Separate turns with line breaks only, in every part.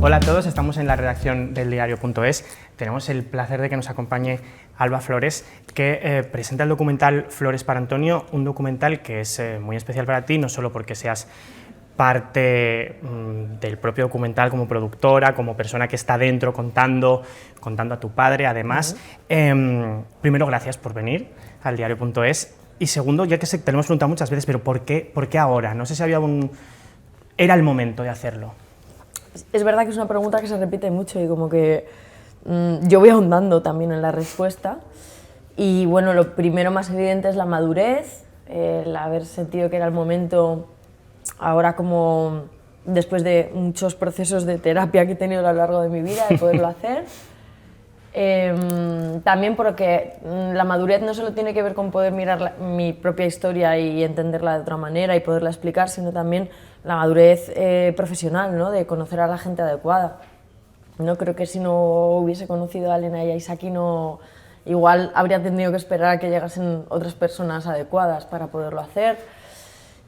Hola a todos, estamos en la redacción del diario.es. Tenemos el placer de que nos acompañe Alba Flores, que presenta el documental Flores para Antonio, un documental que es muy especial para ti, no solo porque seas parte del propio documental como productora, como persona que está dentro contando a tu padre, además. Primero, gracias por venir al diario.es. Y segundo, ya que te lo hemos preguntado muchas veces, pero ¿por qué ahora? No sé si era el momento de hacerlo.
Es verdad que es una pregunta que se repite mucho y como que yo voy ahondando también en la respuesta. Y bueno, lo primero más evidente es la madurez, el haber sentido que era el momento, ahora como después de muchos procesos de terapia que he tenido a lo largo de mi vida, de poderlo hacer. También porque la madurez no solo tiene que ver con poder mirar mi propia historia y entenderla de otra manera y poderla explicar, sino también la madurez profesional, ¿no? De conocer a la gente adecuada. No creo que si no hubiese conocido a Elena y a Isaki, igual habría tenido que esperar a que llegasen otras personas adecuadas para poderlo hacer.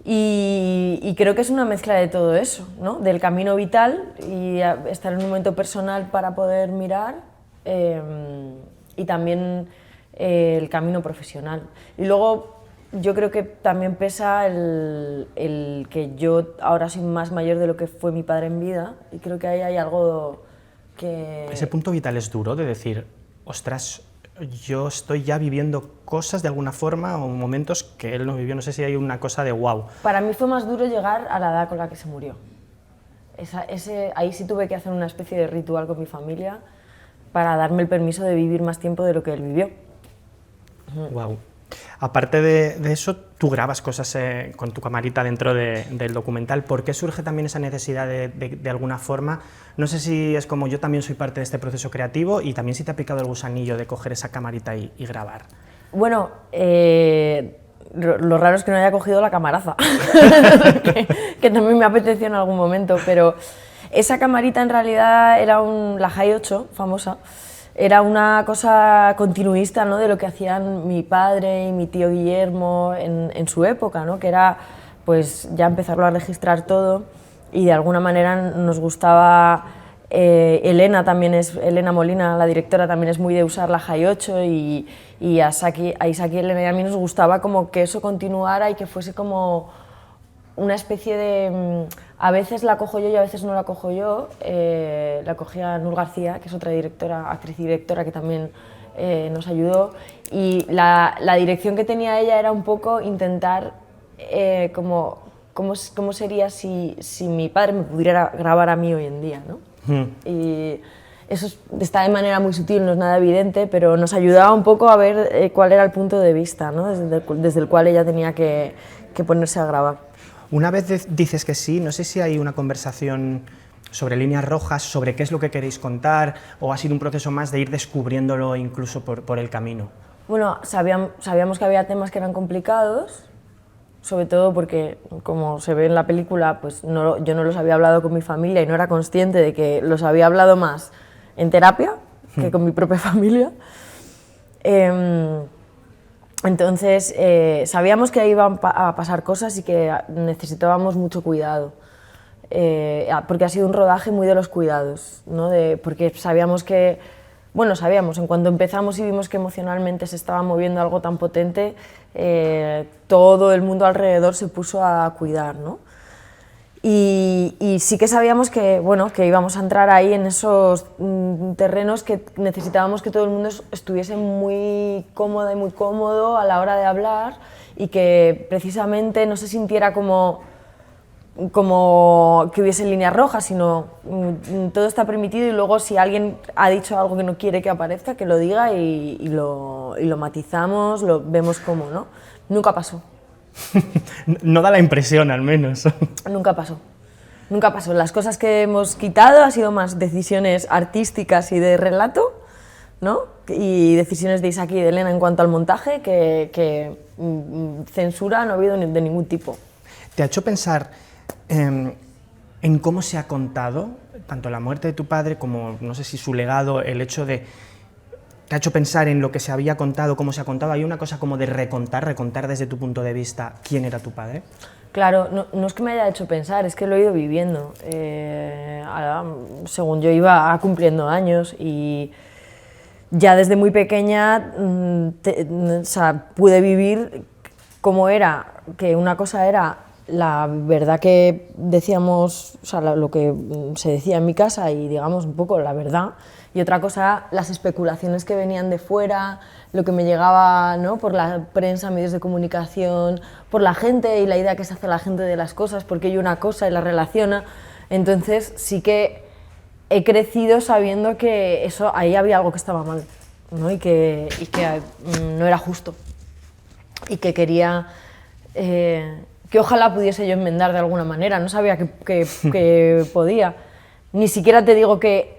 Y creo que es una mezcla de todo eso, ¿no? Del camino vital y estar en un momento personal para poder mirar, y también el camino profesional. Y luego yo creo que también pesa el que yo ahora soy más mayor de lo que fue mi padre en vida, y creo que ahí hay algo que...
Ese punto vital es duro, de decir, ostras, yo estoy ya viviendo cosas de alguna forma o momentos que él no vivió, no sé si hay una cosa de wow.
Para mí fue más duro llegar a la edad con la que se murió. Ahí sí tuve que hacer una especie de ritual con mi familia para darme el permiso de vivir más tiempo de lo que él vivió.
Wow. Aparte de eso, tú grabas cosas con tu camarita dentro del documental. ¿Por qué surge también esa necesidad de alguna forma? No sé si es como yo también soy parte de este proceso creativo y también si te ha picado el gusanillo de coger esa camarita y grabar.
Bueno, lo raro es que no haya cogido la camaraza, que también me apeteció en algún momento, pero esa camarita en realidad era la High 8, famosa. Era una cosa continuista, ¿no? De lo que hacían mi padre y mi tío Guillermo en su época, ¿no? Que era pues ya empezarlo a registrar todo, y de alguna manera nos gustaba. Elena Molina, la directora, también es muy de usar la High 8, y a Isaki, Elena y a mí nos gustaba como que eso continuara y que fuese como una especie de... A veces la cojo yo y a veces no la cojo yo. La cogía Nur García, que es otra actriz y directora que también nos ayudó, y la dirección que tenía ella era un poco intentar cómo sería si mi padre me pudiera grabar a mí hoy en día, ¿no? Y eso está de manera muy sutil, no es nada evidente, pero nos ayudaba un poco a ver cuál era el punto de vista, ¿no? Desde el cual ella tenía que ponerse a grabar.
Una vez dices que sí, no sé si hay una conversación sobre líneas rojas, sobre qué es lo que queréis contar, o ha sido un proceso más de ir descubriéndolo incluso por el camino.
Bueno, sabíamos que había temas que eran complicados, sobre todo porque, como se ve en la película, pues yo no los había hablado con mi familia y no era consciente de que los había hablado más en terapia que con mi propia familia. Entonces, sabíamos que iban a pasar cosas y que necesitábamos mucho cuidado, porque ha sido un rodaje muy de los cuidados, ¿no? Porque sabíamos, en cuanto empezamos y vimos que emocionalmente se estaba moviendo algo tan potente, todo el mundo alrededor se puso a cuidar, ¿no? Y sí que sabíamos que íbamos a entrar ahí en esos terrenos que necesitábamos que todo el mundo estuviese muy cómoda y muy cómodo a la hora de hablar, y que precisamente no se sintiera como que hubiese líneas rojas, sino todo está permitido, y luego si alguien ha dicho algo que no quiere que aparezca, que lo diga y lo matizamos, lo vemos como, ¿no? Nunca pasó.
No da la impresión, al menos.
Nunca pasó. Nunca pasó. Las cosas que hemos quitado han sido más decisiones artísticas y de relato, ¿no? Y decisiones de Isaki y de Elena en cuanto al montaje, que censura no ha habido de ningún tipo.
¿Te ha hecho pensar en cómo se ha contado tanto la muerte de tu padre como, no sé si su legado, el hecho de te ha hecho pensar en lo que se había contado, cómo se ha contado? ¿Hay una cosa como de recontar desde tu punto de vista quién era tu padre?
Claro, no es que me haya hecho pensar, es que lo he ido viviendo. Según yo iba cumpliendo años y ya desde muy pequeña o sea, pude vivir cómo era, que una cosa era la verdad que decíamos, o sea, lo que se decía en mi casa y digamos un poco la verdad, y otra cosa las especulaciones que venían de fuera, lo que me llegaba, ¿no?, por la prensa, medios de comunicación, por la gente y la idea que se hace la gente de las cosas, porque hay una cosa y la relaciona. Entonces sí que he crecido sabiendo que eso, ahí había algo que estaba mal, ¿no?, y que no era justo y que quería que ojalá pudiese yo enmendar de alguna manera. No sabía que podía. Ni siquiera te digo que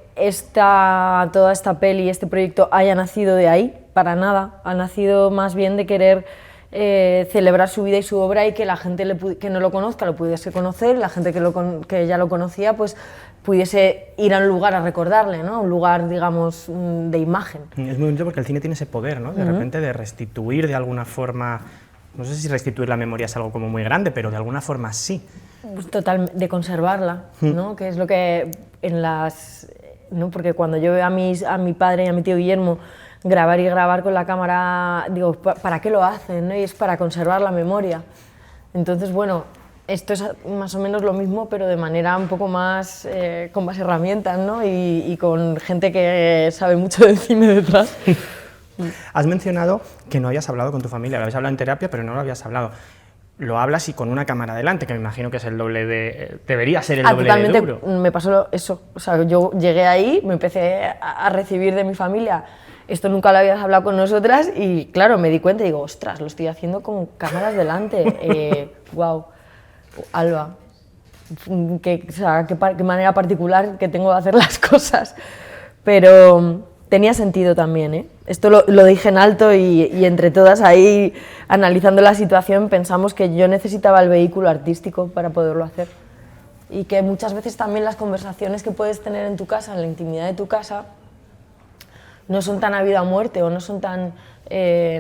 toda esta peli, este proyecto haya nacido de ahí, para nada. Ha nacido más bien de querer celebrar su vida y su obra y que la gente que no lo conozca lo pudiese conocer, la gente que ya lo conocía pues pudiese ir a un lugar a recordarle, ¿no? Un lugar, digamos, de imagen.
Es muy bonito porque el cine tiene ese poder, ¿no? De repente de restituir de alguna forma, no sé si restituir la memoria es algo como muy grande, pero de alguna forma sí.
Pues total, de conservarla, ¿no? Que es lo que en las... ¿no? Porque cuando yo veo a mi padre y a mi tío Guillermo grabar con la cámara, digo, ¿para qué lo hacen?, ¿no? Y es para conservar la memoria. Entonces, bueno, esto es más o menos lo mismo, pero de manera un poco más, con más herramientas, ¿no? Y con gente que sabe mucho del cine detrás.
Has mencionado que no habías hablado con tu familia, lo habías hablado en terapia, pero no lo habías hablado. Lo hablas y con una cámara delante, que me imagino que es el doble de... debería ser el doble
totalmente,
de duro.
Me pasó eso. O sea, yo llegué ahí, me empecé a recibir de mi familia, esto nunca lo habías hablado con nosotras, y claro, me di cuenta y digo, ostras, lo estoy haciendo con cámaras delante. Wow, Alba, qué manera particular que tengo de hacer las cosas. Pero tenía sentido también, ¿eh? Esto lo dije en alto y entre todas ahí, analizando la situación, pensamos que yo necesitaba el vehículo artístico para poderlo hacer. Y que muchas veces también las conversaciones que puedes tener en tu casa, en la intimidad de tu casa, no son tan a vida o muerte o no son tan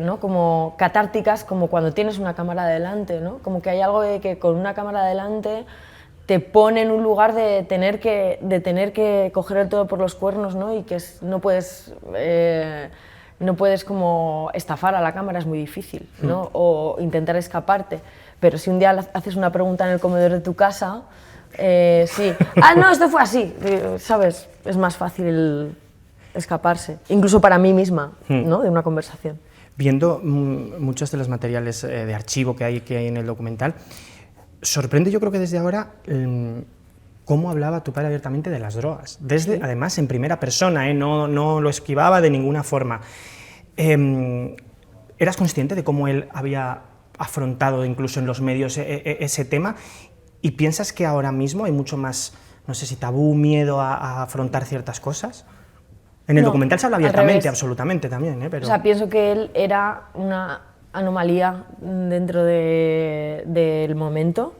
¿no?, como catárticas como cuando tienes una cámara delante, ¿no? Como que hay algo de que con una cámara delante te pone en un lugar de tener que coger el toro por los cuernos, ¿no? Y que no puedes como estafar a la cámara, es muy difícil, ¿no? O intentar escaparte. Pero si un día haces una pregunta en el comedor de tu casa, sí, no, esto fue así, ¿sabes? Es más fácil escaparse, incluso para mí misma, ¿no?, de una conversación.
Viendo muchos de los materiales de archivo que hay en el documental, sorprende, yo creo que desde ahora, cómo hablaba tu padre abiertamente de las drogas, además en primera persona, no lo esquivaba de ninguna forma. ¿Eras consciente de cómo él había afrontado incluso en los medios ese tema? ¿Y piensas que ahora mismo hay mucho más, no sé si tabú, miedo a afrontar ciertas cosas? En el documental se habla abiertamente, absolutamente también, pero...
O sea, pienso que él era una anomalía dentro del momento,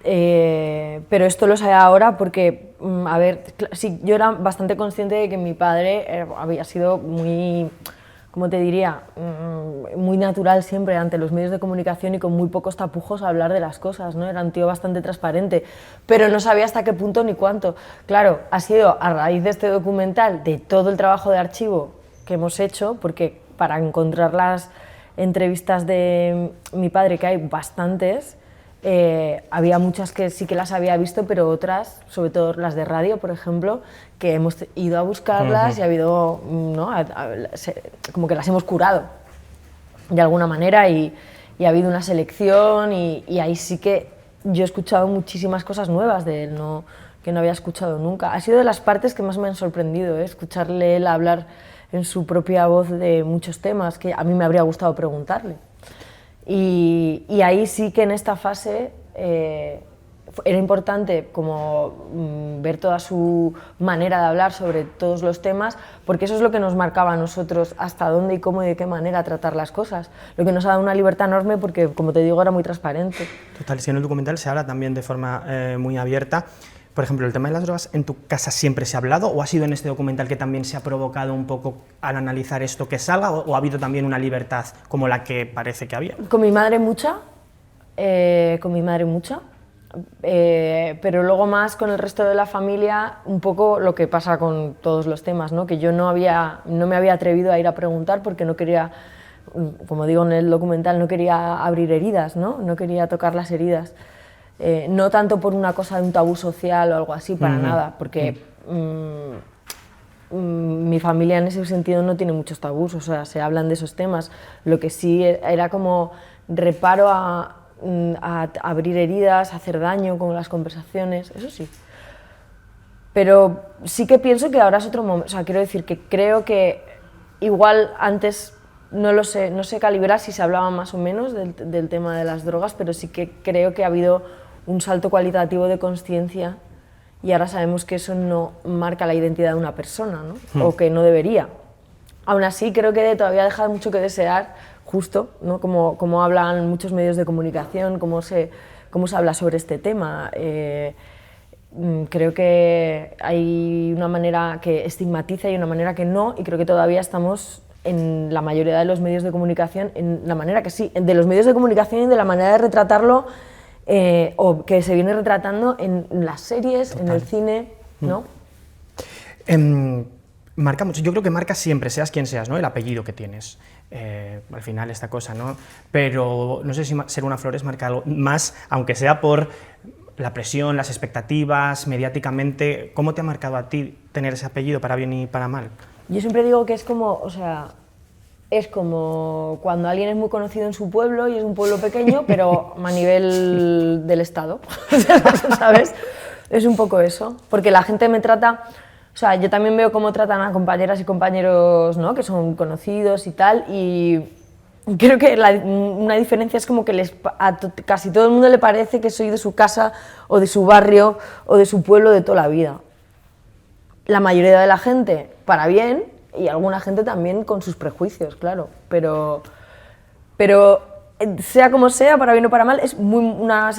pero esto lo sé ahora porque, a ver, sí, yo era bastante consciente de que mi padre había sido muy, ¿cómo te diría?, muy natural siempre ante los medios de comunicación y con muy pocos tapujos a hablar de las cosas, ¿no? Era un tío bastante transparente, pero no sabía hasta qué punto ni cuánto. Claro, ha sido a raíz de este documental, de todo el trabajo de archivo que hemos hecho, porque para encontrar las entrevistas de mi padre, que hay bastantes, había muchas que sí que las había visto, pero otras, sobre todo las de radio, por ejemplo, que hemos ido a buscarlas y ha habido, ¿no?, como que las hemos curado de alguna manera y ha habido una selección y ahí sí que yo he escuchado muchísimas cosas nuevas de él, que no había escuchado nunca. Ha sido de las partes que más me han sorprendido, escucharle él hablar en su propia voz de muchos temas que a mí me habría gustado preguntarle. Y ahí sí que en esta fase era importante como ver toda su manera de hablar sobre todos los temas, porque eso es lo que nos marcaba a nosotros hasta dónde y cómo y de qué manera tratar las cosas, lo que nos ha dado una libertad enorme porque, como te digo, era muy transparente.
Total, si en el documental se habla también de forma muy abierta. por ejemplo, el tema de las drogas, ¿en tu casa siempre se ha hablado o ha sido en este documental que también se ha provocado un poco al analizar esto que salga o ha habido también una libertad como la que parece que había?
Con mi madre mucha, pero luego más con el resto de la familia, un poco lo que pasa con todos los temas, ¿no? Que yo no me había atrevido a ir a preguntar porque no quería, como digo en el documental, no quería abrir heridas, no quería tocar las heridas. No tanto por una cosa de un tabú social o algo así, para nada, porque mi familia en ese sentido no tiene muchos tabús, o sea, se hablan de esos temas. Lo que sí era como reparo a abrir heridas, a hacer daño con las conversaciones, eso sí. Pero sí que pienso que ahora es otro momento, o sea, quiero decir que creo que igual antes, no lo sé, no sé calibrar si se hablaba más o menos del tema de las drogas, pero sí que creo que ha habido un salto cualitativo de consciencia y ahora sabemos que eso no marca la identidad de una persona, ¿no? O que no debería. Aún así, creo que todavía deja mucho que desear, justo, ¿no? Como hablan muchos medios de comunicación, cómo se habla sobre este tema. Creo que hay una manera que estigmatiza y una manera que no, y creo que todavía estamos en la mayoría de los medios de comunicación, en la manera que sí, de los medios de comunicación y de la manera de retratarlo, o que se viene retratando en las series, total, en el cine, ¿no?
Marca mucho, yo creo que marca siempre, seas quien seas, ¿no? El apellido que tienes, al final esta cosa, ¿no? Pero no sé si ser una Flores marca algo más, aunque sea por la presión, las expectativas, mediáticamente. ¿Cómo te ha marcado a ti tener ese apellido, para bien y para mal?
Yo siempre digo que es como, o sea, es como cuando alguien es muy conocido en su pueblo y es un pueblo pequeño, pero a nivel del Estado, ¿sabes? Es un poco eso, porque la gente me trata, o sea, yo también veo cómo tratan a compañeras y compañeros, ¿no? Que son conocidos y tal, y creo que una diferencia es como que a casi todo el mundo le parece que soy de su casa o de su barrio o de su pueblo de toda la vida. La mayoría de la gente, para bien, y alguna gente también con sus prejuicios, claro, pero sea como sea, para bien o para mal, es una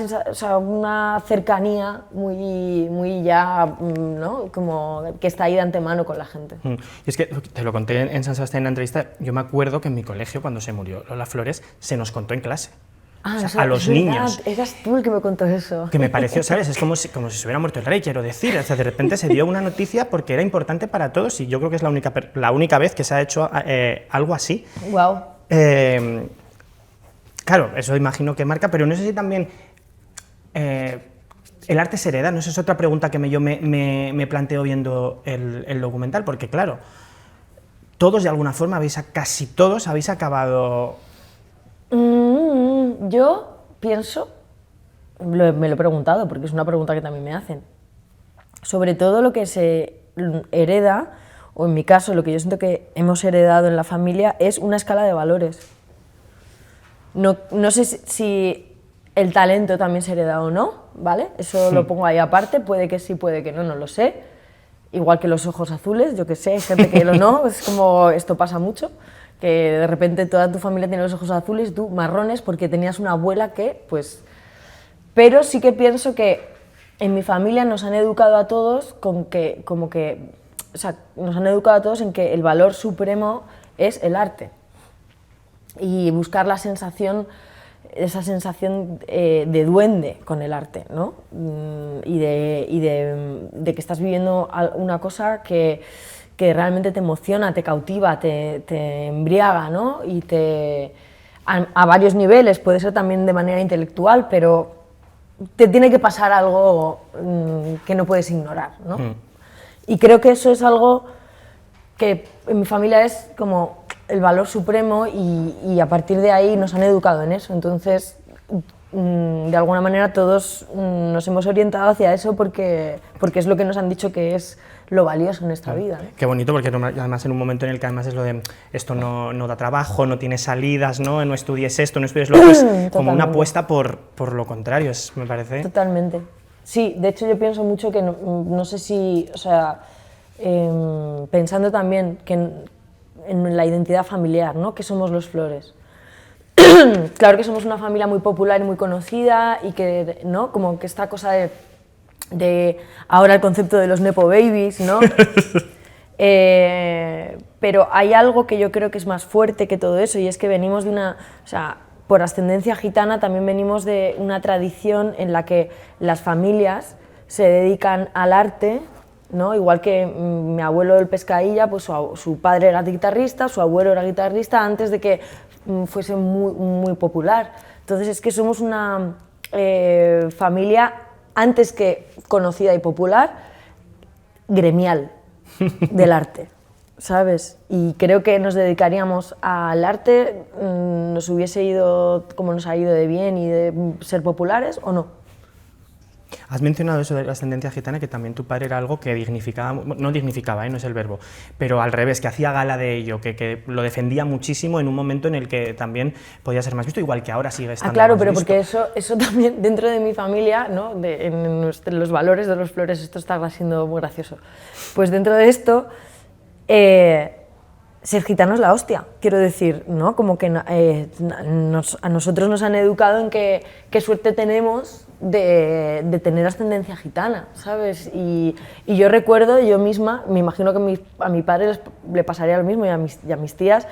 cercanía muy ya, ¿no? Como que está ahí de antemano con la gente.
Y es que, te lo conté en San Sebastián en la entrevista, yo me acuerdo que en mi colegio, cuando se murió Lola Flores, se nos contó en clase.
Ah,
o sea, a los niños.
Eras tú el que me contó eso.
Que me pareció, ¿sabes? Es como si se hubiera muerto el rey, quiero decir. O sea, de repente se dio una noticia porque era importante para todos y yo creo que es la única vez que se ha hecho algo así.
Wow.
Claro, eso imagino que marca, pero no sé si también el arte se hereda, no sé, es otra pregunta que yo me planteo viendo el documental, porque claro, todos de alguna forma, casi todos habéis acabado...
Yo pienso, me lo he preguntado porque es una pregunta que también me hacen, sobre todo lo que se hereda, o en mi caso lo que yo siento que hemos heredado en la familia es una escala de valores. No sé si el talento también se hereda o no, ¿vale? Eso lo pongo ahí aparte, puede que sí, puede que no, no lo sé. Igual que los ojos azules, yo que sé, hay gente que lo no, es como, esto pasa mucho, que de repente toda tu familia tiene los ojos azules y tú marrones porque tenías una abuela que, pues... Pero sí que pienso que en mi familia nos han educado a todos o sea, nos han educado a todos en que el valor supremo es el arte. Y buscar la sensación, esa sensación de duende con el arte, ¿no? Y de que estás viviendo una cosa que realmente te emociona, te cautiva, te embriaga, ¿no? Y a varios niveles, puede ser también de manera intelectual, pero te tiene que pasar algo que no puedes ignorar, ¿no? Y creo que eso es algo que en mi familia es como el valor supremo y a partir de ahí nos han educado en eso. Entonces, de alguna manera todos nos hemos orientado hacia eso porque es lo que nos han dicho que es lo valioso en nuestra vida, ¿no?
Qué bonito, porque además en un momento en el que además es lo de esto no da trabajo, no tiene salidas, no estudies esto, no estudies lo otro, es como una apuesta por lo contrario, me parece.
Totalmente. Sí, de hecho yo pienso mucho que no sé si, o sea, pensando también que en la identidad familiar, ¿no? Que somos los Flores. Claro que somos una familia muy popular y muy conocida y que, ¿no? Como que esta cosa de de ahora el concepto de los nepo babies, ¿no? Pero hay algo que yo creo que es más fuerte que todo eso, y es que venimos de una, o sea, por ascendencia gitana también venimos de una tradición en la que las familias se dedican al arte, ¿no? Igual que mi abuelo del Pescailla, pues su padre era guitarrista, su abuelo era guitarrista antes de que fuese muy popular. Entonces es que somos una familia, antes que conocida y popular, gremial del arte, ¿sabes? Y creo que nos dedicaríamos al arte, nos hubiese ido como nos ha ido de bien y de ser populares, ¿o no?
Has mencionado eso de la ascendencia gitana, que también tu padre era algo que dignificaba, no dignificaba, no es el verbo, pero al revés, que hacía gala de ello, que lo defendía muchísimo en un momento en el que también podía ser más visto, igual que ahora sigue estando
claro,
más
pero
visto.
porque eso también dentro de mi familia, ¿no? En los valores de los Flores, esto está siendo muy gracioso, pues dentro de esto, ser gitano es la hostia, quiero decir, ¿no? Como que a nosotros nos han educado en que qué suerte tenemos de tener ascendencia gitana, ¿sabes? Y yo recuerdo, yo misma, me imagino que a mi padre le pasaría lo mismo y a mis tías,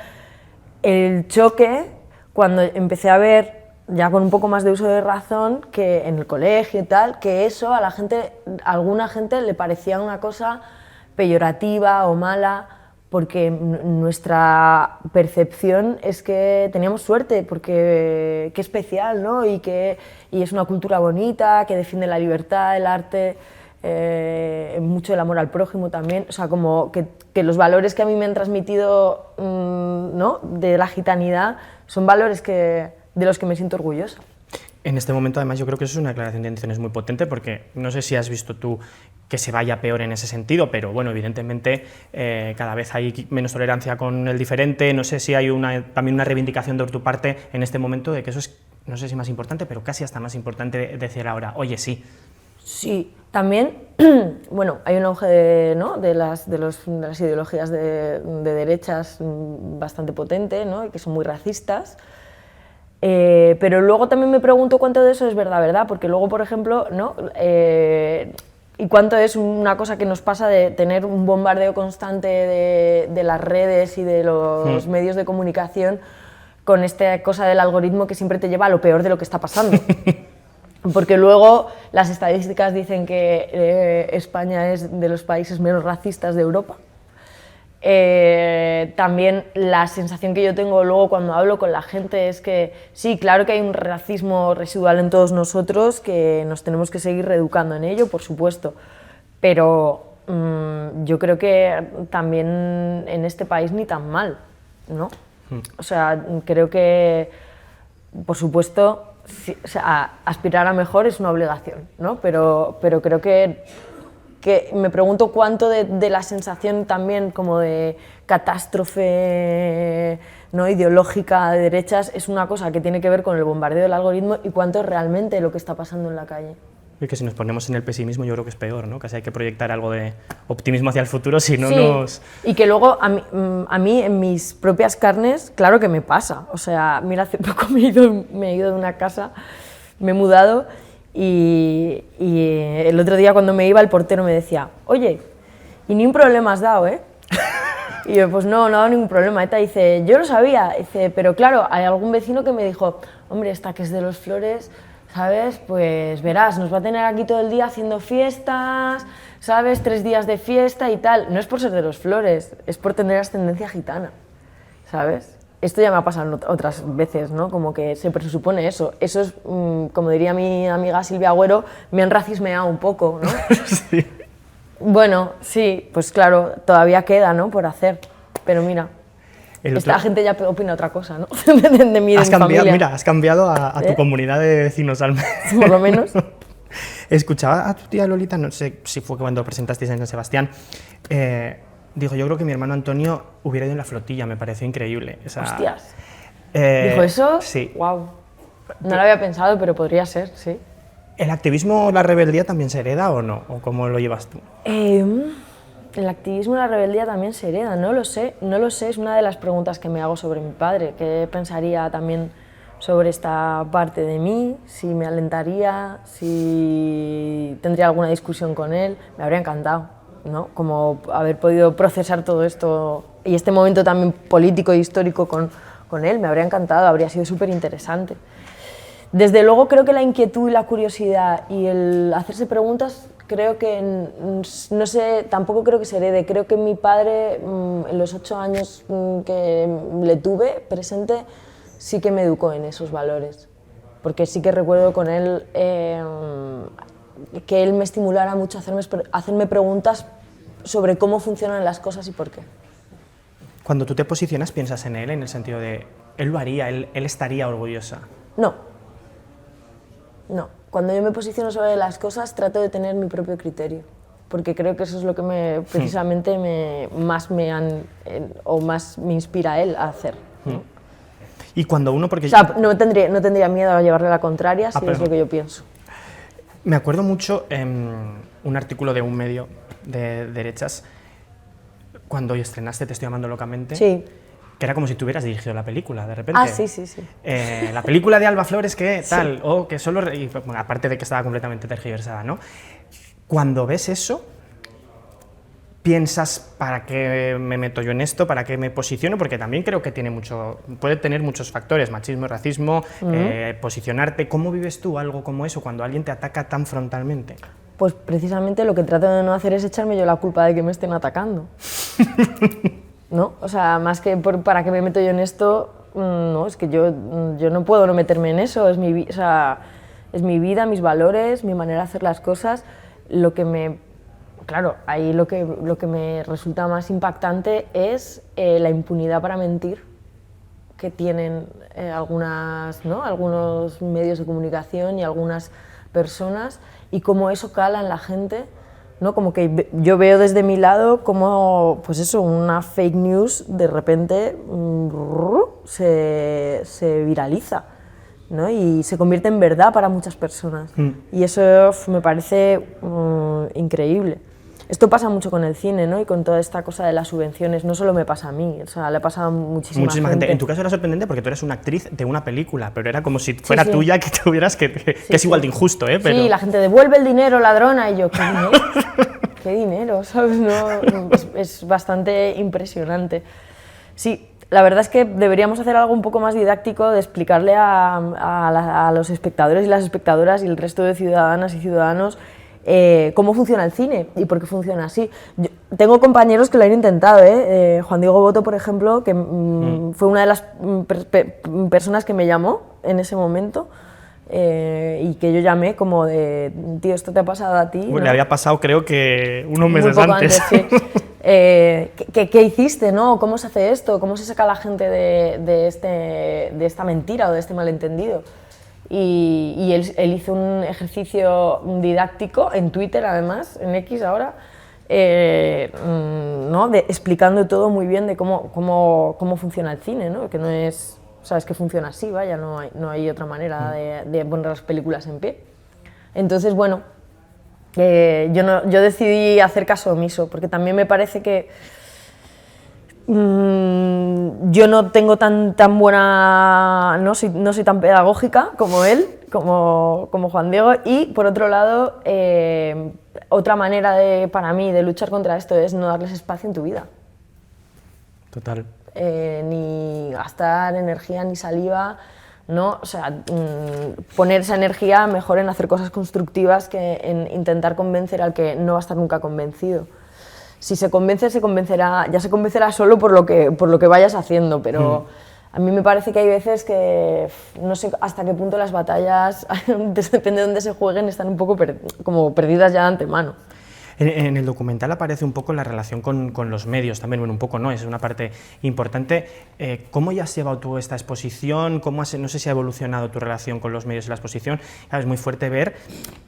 el choque cuando empecé a ver, ya con un poco más de uso de razón, que en el colegio y tal, que eso a alguna gente le parecía una cosa peyorativa o mala, porque nuestra percepción es que teníamos suerte, porque qué especial, ¿no? Y es una cultura bonita, que defiende la libertad, el arte, mucho el amor al prójimo también, o sea, como que los valores que a mí me han transmitido, ¿no? De la gitanidad son valores de los que me siento orgullosa.
En este momento, además, yo creo que eso es una declaración de intenciones muy potente, porque no sé si has visto tú que se vaya peor en ese sentido, pero bueno, evidentemente cada vez hay menos tolerancia con el diferente, no sé si hay también una reivindicación de tu parte en este momento de que eso es, no sé si más importante, pero casi hasta más importante decir ahora, oye, sí.
Sí, también, bueno, hay un auge de las ideologías de derechas bastante potente, ¿no? Y que son muy racistas. Pero luego también me pregunto cuánto de eso es verdad, porque luego, por ejemplo, ¿no? Y cuánto es una cosa que nos pasa de tener un bombardeo constante de las redes y de los medios de comunicación con esta cosa del algoritmo que siempre te lleva a lo peor de lo que está pasando. Porque luego las estadísticas dicen que España es de los países menos racistas de Europa. También la sensación que yo tengo luego cuando hablo con la gente es que sí, claro que hay un racismo residual en todos nosotros, que nos tenemos que seguir reeducando en ello, por supuesto, pero yo creo que también en este país ni tan mal, ¿no? O sea, creo que, por supuesto, o sea, aspirar a mejor es una obligación, ¿no? Pero creo que me pregunto cuánto de la sensación también como de catástrofe, ¿no? Ideológica de derechas es una cosa que tiene que ver con el bombardeo del algoritmo y cuánto es realmente lo que está pasando en la calle.
Y que si nos ponemos en el pesimismo yo creo que es peor, ¿no? Casi hay que proyectar algo de optimismo hacia el futuro, si no
sí,
nos...
Y que luego a mí en mis propias carnes, claro que me pasa. O sea, mira, hace poco me he ido de una casa, me he mudado y el otro día cuando me iba el portero me decía, oye, y ni un problema has dado, ¿eh? Y yo, pues no he dado ningún problema. Eta dice, yo lo sabía, dice, pero claro, hay algún vecino que me dijo, hombre, esta que es de los Flores, ¿sabes? Pues verás, nos va a tener aquí todo el día haciendo fiestas, ¿sabes? 3 días de fiesta y tal. No es por ser de los Flores, es por tener ascendencia gitana, ¿sabes? Esto ya me ha pasado otras veces, ¿no? Como que se presupone eso. Eso es, como diría mi amiga Silvia Agüero, me han racismeado un poco, ¿no?
Sí.
Bueno, sí, pues claro, todavía queda, ¿no? Por hacer, pero mira. Esta gente ya opina otra cosa, ¿no? de mi familia.
Mira, has cambiado a tu comunidad de vecinos al menos.
Por lo menos.
Escuchaba a tu tía Lolita, no sé si fue cuando presentasteis en San Sebastián, dijo, yo creo que mi hermano Antonio hubiera ido en la flotilla, me pareció increíble.
Hostias. ¿Dijo eso?
Sí.
Wow. No lo había pensado, pero podría ser, sí.
¿El activismo o la rebeldía también se hereda o no? ¿O cómo lo llevas tú?
El activismo y la rebeldía también se heredan, no lo sé, es una de las preguntas que me hago sobre mi padre, qué pensaría también sobre esta parte de mí, si me alentaría, si tendría alguna discusión con él, me habría encantado, ¿no? Como haber podido procesar todo esto y este momento también político e histórico con él, me habría encantado, habría sido súper interesante. Desde luego creo que la inquietud y la curiosidad y el hacerse preguntas, creo que, no sé, tampoco creo que se herede. Creo que mi padre, en los 8 años que le tuve presente, sí que me educó en esos valores. Porque sí que recuerdo con él que él me estimulara mucho a hacerme preguntas sobre cómo funcionan las cosas y por qué.
Cuando tú te posicionas, ¿piensas en él, en el sentido de él lo haría, él estaría orgullosa?
No. No, cuando yo me posiciono sobre las cosas trato de tener mi propio criterio, porque creo que eso es lo que precisamente más me inspira a él a hacer, ¿no?
Y cuando uno, porque...
O sea, no tendría miedo a llevarle la contraria si es lo que yo pienso.
Me acuerdo mucho un artículo de un medio de derechas, cuando estrenaste Te estoy amando locamente.
Sí.
Que era como si tú hubieras dirigido la película, de repente.
Ah, sí.
La película de Alba Flores, que tal,
sí.
o que solo... bueno, aparte de que estaba completamente tergiversada, ¿no? Cuando ves eso, piensas, ¿para qué me meto yo en esto? ¿Para qué me posiciono? Porque también creo que puede tener muchos factores, machismo, racismo, posicionarte. ¿Cómo vives tú algo como eso, cuando alguien te ataca tan frontalmente?
Pues precisamente lo que trato de no hacer es echarme yo la culpa de que me estén atacando. ¿No? O sea, más que para qué me meto yo en esto, no, es que yo no puedo no meterme en eso, es mi vida, mis valores, mi manera de hacer las cosas. Claro, ahí lo que me resulta más impactante es la impunidad para mentir que tienen algunos medios de comunicación y algunas personas, y cómo eso cala en la gente, ¿no? Como que yo veo desde mi lado como, pues eso, una fake news de repente se viraliza, ¿no? Y se convierte en verdad para muchas personas. Y eso me parece increíble. Esto pasa mucho con el cine, ¿no? Y con toda esta cosa de las subvenciones. No solo me pasa a mí, o sea, le pasa a muchísima gente.
En tu caso era sorprendente porque tú eres una actriz de una película, pero era como si fuera tuya, que tuvieras que es igual de injusto, ¿eh? Pero...
Sí, la gente devuelve el dinero, ladrona, y yo, ¿qué dinero? ¿Qué dinero? ¿Sabes? No, es bastante impresionante. Sí, la verdad es que deberíamos hacer algo un poco más didáctico de explicarle a los espectadores y las espectadoras y el resto de ciudadanas y ciudadanos cómo funciona el cine y por qué funciona así. Yo tengo compañeros que lo han intentado, Juan Diego Boto, por ejemplo, que fue una de las personas que me llamó en ese momento, y que yo llamé como de, tío, esto te ha pasado a ti, ¿no?
Le había pasado, creo que unos meses antes.
Sí. ¿Qué hiciste, no? ¿Cómo se hace esto? ¿Cómo se saca a la gente de esta mentira o de este malentendido? Y él hizo un ejercicio didáctico en Twitter, además, en X ahora, ¿no? Explicando todo muy bien de cómo funciona el cine, ¿no? Que no es... Sabes que funciona así, vaya, no hay otra manera de poner las películas en pie. Entonces, bueno, yo decidí hacer caso omiso, porque también me parece que yo no tengo tan buena, no soy tan pedagógica como él, como Juan Diego, y por otro lado, otra manera para mí de luchar contra esto es no darles espacio en tu vida.
Total.
Ni gastar energía ni saliva, ¿no? O sea, poner esa energía mejor en hacer cosas constructivas que en intentar convencer al que no va a estar nunca convencido. Si se convence, se convencerá solo por lo que vayas haciendo, pero a mí me parece que hay veces que no sé hasta qué punto las batallas, depende de dónde se jueguen, están un poco como perdidas ya de antemano.
En el documental aparece un poco la relación con los medios también, bueno, un poco no, es una parte importante. ¿Cómo ya has llevado tú esta exposición? No sé si ha evolucionado tu relación con los medios y la exposición. Claro, es muy fuerte ver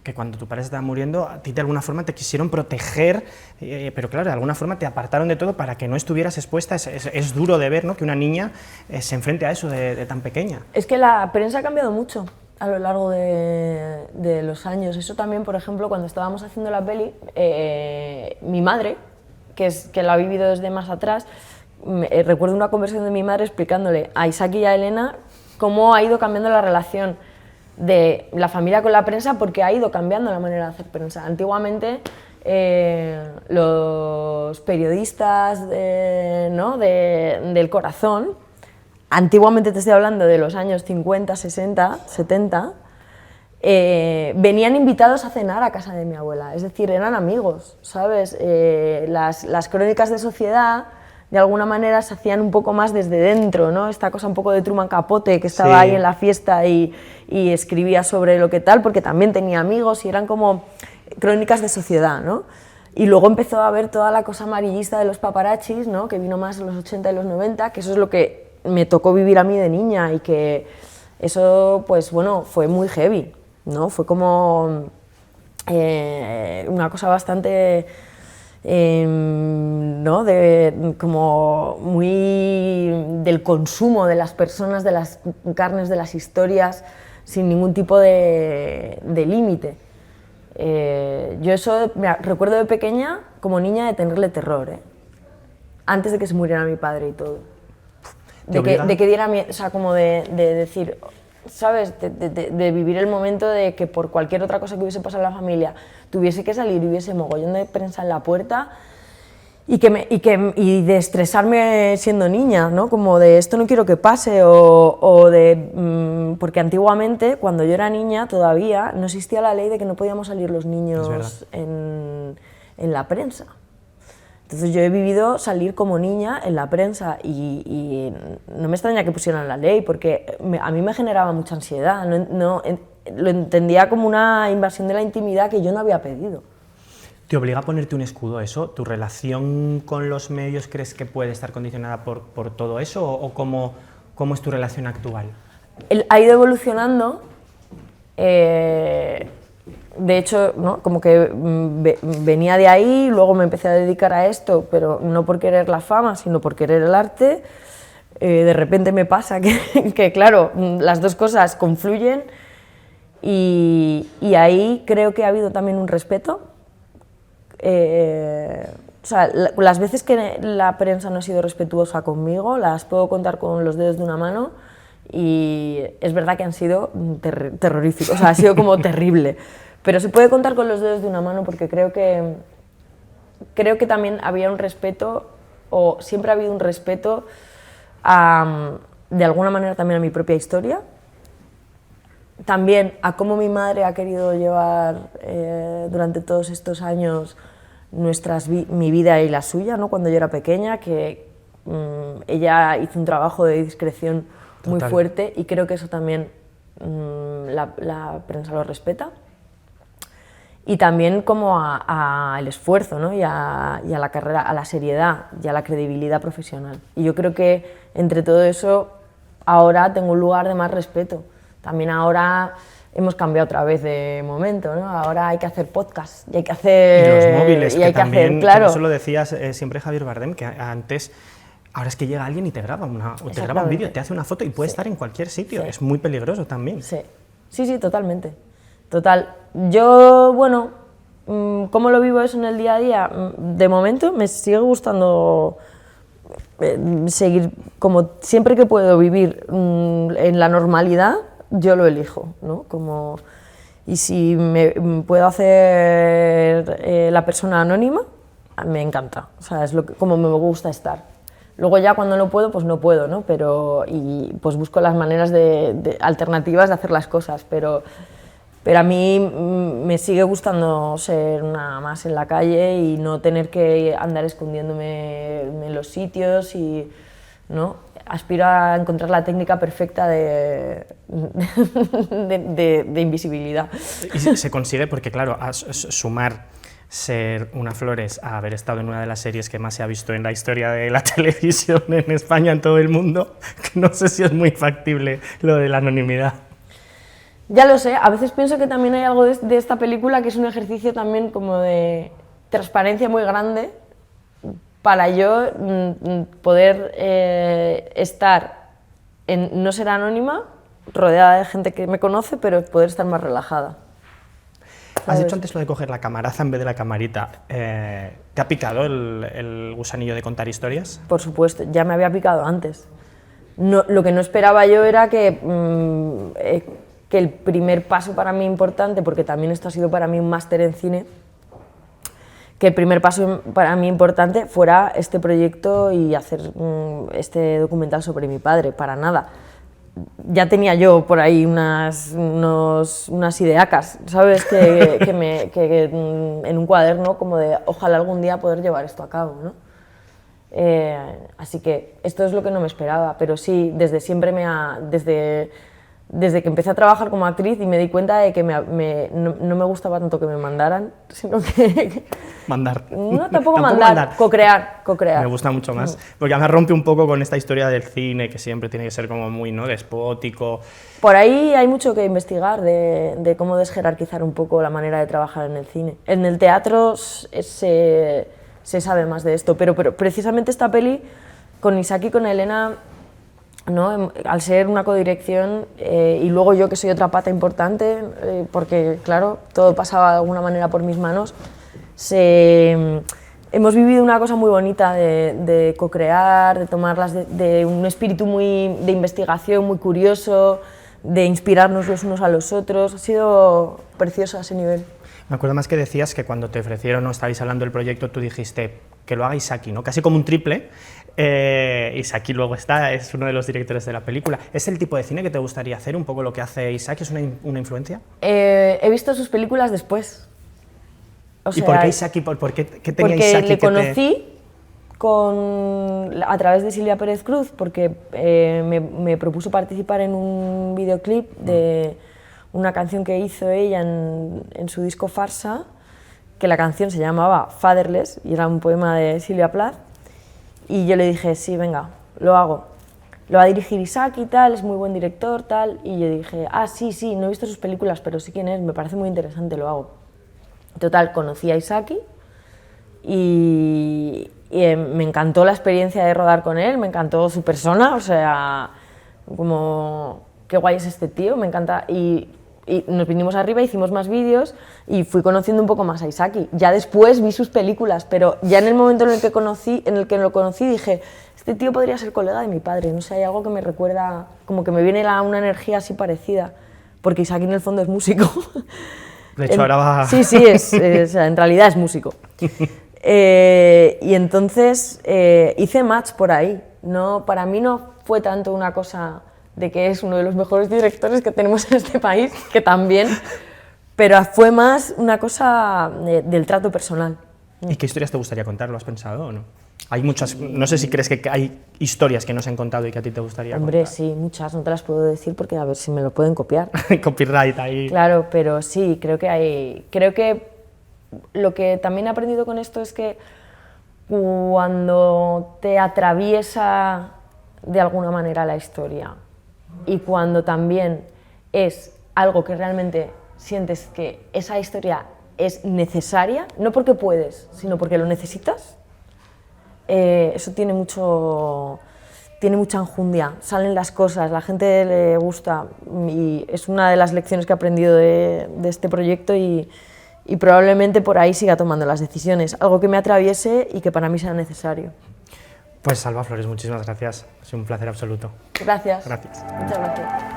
que cuando tu padre estaba muriendo, a ti de alguna forma te quisieron proteger, pero claro, de alguna forma te apartaron de todo para que no estuvieras expuesta. Es duro de ver, ¿no?, que una niña se enfrente a eso de tan pequeña. Es
que la prensa ha cambiado mucho a lo largo de los años. Eso también, por ejemplo, cuando estábamos haciendo la peli, mi madre, que la ha vivido desde más atrás, recuerdo una conversación de mi madre explicándole a Isaac y a Elena cómo ha ido cambiando la relación de la familia con la prensa, porque ha ido cambiando la manera de hacer prensa. Antiguamente los periodistas ¿no? del corazón, antiguamente te estoy hablando de los años 50, 60, 70, venían invitados a cenar a casa de mi abuela, es decir, eran amigos, ¿sabes? Las crónicas de sociedad de alguna manera se hacían un poco más desde dentro, ¿no? Esta cosa un poco de Truman Capote, que estaba ahí en la fiesta y escribía sobre lo que tal, porque también tenía amigos y eran como crónicas de sociedad, ¿no? Y luego empezó a haber toda la cosa amarillista de los paparazzis, ¿no? Que vino más en los 80 y los 90, que eso es lo que me tocó vivir a mí de niña y que eso, pues bueno, fue muy heavy, ¿no? Fue como una cosa bastante... ¿no? Como muy del consumo de las personas, de las carnes, de las historias, sin ningún tipo de límite. Yo eso recuerdo de pequeña, como niña, de tenerle terror, antes de que se muriera mi padre y todo. De que diera miedo, o sea, como de decir, ¿sabes? De vivir el momento de que por cualquier otra cosa que hubiese pasado en la familia tuviese que salir y hubiese mogollón de prensa en la puerta y de estresarme siendo niña, ¿no? Como de esto no quiero que pase porque antiguamente, cuando yo era niña, todavía no existía la ley de que no podíamos salir los niños en la prensa. Entonces yo he vivido salir como niña en la prensa y no me extraña que pusieran la ley, porque a mí me generaba mucha ansiedad, lo entendía como una invasión de la intimidad que yo no había pedido.
¿Te obliga a ponerte un escudo eso? ¿Tu relación con los medios crees que puede estar condicionada por todo eso o cómo es tu relación actual?
Ha ido evolucionando. De hecho, ¿no? Como que venía de ahí, luego me empecé a dedicar a esto, pero no por querer la fama, sino por querer el arte. De repente me pasa que claro, las dos cosas confluyen y ahí creo que ha habido también un respeto. O sea, las veces que la prensa no ha sido respetuosa conmigo, las puedo contar con los dedos de una mano y es verdad que han sido terroríficos, o sea, ha sido como terrible. Pero se puede contar con los dedos de una mano porque creo que también había un respeto, o siempre ha habido un respeto de alguna manera también a mi propia historia, también a cómo mi madre ha querido llevar durante todos estos años mi vida y la suya, ¿no? Cuando yo era pequeña, que ella hizo un trabajo de discreción muy fuerte y creo que eso también la prensa lo respeta. Y también como al esfuerzo, ¿no? y a la carrera, a la seriedad y a la credibilidad profesional. Y yo creo que entre todo eso ahora tengo un lugar de más respeto. También ahora hemos cambiado otra vez de momento, ¿no? Ahora hay que hacer podcast y hay que hacer...
Y los móviles, que también,
hacer, claro.
Eso lo decías siempre Javier Bardem, que antes... Ahora es que llega alguien y te graba te graba un vídeo, te hace una foto y puede estar en cualquier sitio. Es muy peligroso también.
Sí, totalmente. Total. Yo, bueno, ¿cómo lo vivo eso en el día a día? De momento me sigue gustando seguir, como siempre que puedo vivir en la normalidad, yo lo elijo, ¿no? Y si me puedo hacer la persona anónima, me encanta. O sea, es como me gusta estar. Luego ya cuando no puedo, pues no puedo, ¿no? Y pues busco las maneras alternativas de hacer las cosas, pero a mí me sigue gustando ser una más en la calle y no tener que andar escondiéndome en los sitios ¿no? Aspiro a encontrar la técnica perfecta de invisibilidad.
Y se consigue porque, claro, sumar ser una Flores a haber estado en una de las series que más se ha visto en la historia de la televisión en España, en todo el mundo, que no sé si es muy factible lo de la anonimidad.
Ya lo sé, a veces pienso que también hay algo de esta película que es un ejercicio también como de transparencia muy grande para yo poder no ser anónima, rodeada de gente que me conoce, pero poder estar más relajada.
Has dicho antes lo de coger la camaraza en vez de la camarita. ¿Te ha picado el gusanillo de contar historias?
Por supuesto, ya me había picado antes. No, lo que no esperaba yo era que el primer paso para mí importante, porque también esto ha sido para mí un máster en cine, que el primer paso para mí importante fuera este proyecto y hacer este documental sobre mi padre, para nada. Ya tenía yo por ahí unas ideacas, ¿sabes? Que en un cuaderno, como de ojalá algún día poder llevar esto a cabo, ¿no? Así que esto es lo que no me esperaba, pero sí, desde siempre desde que empecé a trabajar como actriz y me di cuenta de que no me gustaba tanto que me mandaran, sino que...
Mandar.
No, tampoco mandar, co-crear.
Me gusta mucho más, porque además rompe un poco con esta historia del cine, que siempre tiene que ser como muy, ¿no?, despótico.
Por ahí hay mucho que investigar de cómo desjerarquizar un poco la manera de trabajar en el cine. En el teatro se sabe más de esto, pero precisamente esta peli, con Isaac y con Elena, ¿no?, al ser una codirección y luego yo que soy otra pata importante, porque claro, todo pasaba de alguna manera por mis manos, hemos vivido una cosa muy bonita de co-crear, de tomarlas de un espíritu de investigación muy curioso, de inspirarnos los unos a los otros. Ha sido precioso a ese nivel.
Me acuerdo más que decías que cuando te ofrecieron o estabais hablando del proyecto, tú dijiste que lo haga Isaki, ¿no? Casi como un triple. Isaki luego es uno de los directores de la película. ¿Es el tipo de cine que te gustaría hacer, un poco lo que hace Isaki? ¿Es una influencia?
He visto sus películas después. O sea,
¿y por qué Isaki? ¿Qué tenía Isaki?
Porque le conocí a través de Silvia Pérez Cruz, porque me propuso participar en un videoclip de una canción que hizo ella en su disco Farsa, que la canción se llamaba Fatherless y era un poema de Silvia Plath, y yo le dije, sí, venga, lo hago. Lo va a dirigir Isaki y tal, es muy buen director, tal, y yo dije, sí, no he visto sus películas, pero sí quién es, me parece muy interesante, lo hago. Total, conocí a Isaki y me encantó la experiencia de rodar con él, me encantó su persona, o sea, como, qué guay es este tío, me encanta. Y nos vinimos arriba, hicimos más vídeos y fui conociendo un poco más a Isaki. Ya después vi sus películas, pero ya en el momento en el que lo conocí dije, este tío podría ser colega de mi padre, no sé, hay algo que me recuerda, como que me viene una energía así parecida, porque Isaki en el fondo es músico.
De hecho, ahora va...
Sí, o sea, en realidad es músico. Y entonces hice match por ahí. No, para mí no fue tanto una cosa de que es uno de los mejores directores que tenemos en este país, que también, pero fue más una cosa del trato personal.
¿Y qué historias te gustaría contar? ¿Lo has pensado o no? Hay muchas, no sé si crees que hay historias que no se han contado y que a ti te gustaría contar.
Hombre, sí, muchas, no te las puedo decir porque a ver si me lo pueden copiar.
Copyright ahí.
Claro, pero sí, creo que lo que también he aprendido con esto es que cuando te atraviesa de alguna manera la historia y cuando también es algo que realmente sientes que esa historia es necesaria, no porque puedes, sino porque lo necesitas, eso tiene mucha enjundia, salen las cosas, la gente le gusta y es una de las lecciones que he aprendido de este proyecto y probablemente por ahí siga tomando las decisiones, algo que me atraviese y que para mí sea necesario.
Pues Alba Flores, muchísimas gracias, ha sido un placer absoluto.
Gracias.
Gracias.
Muchas gracias.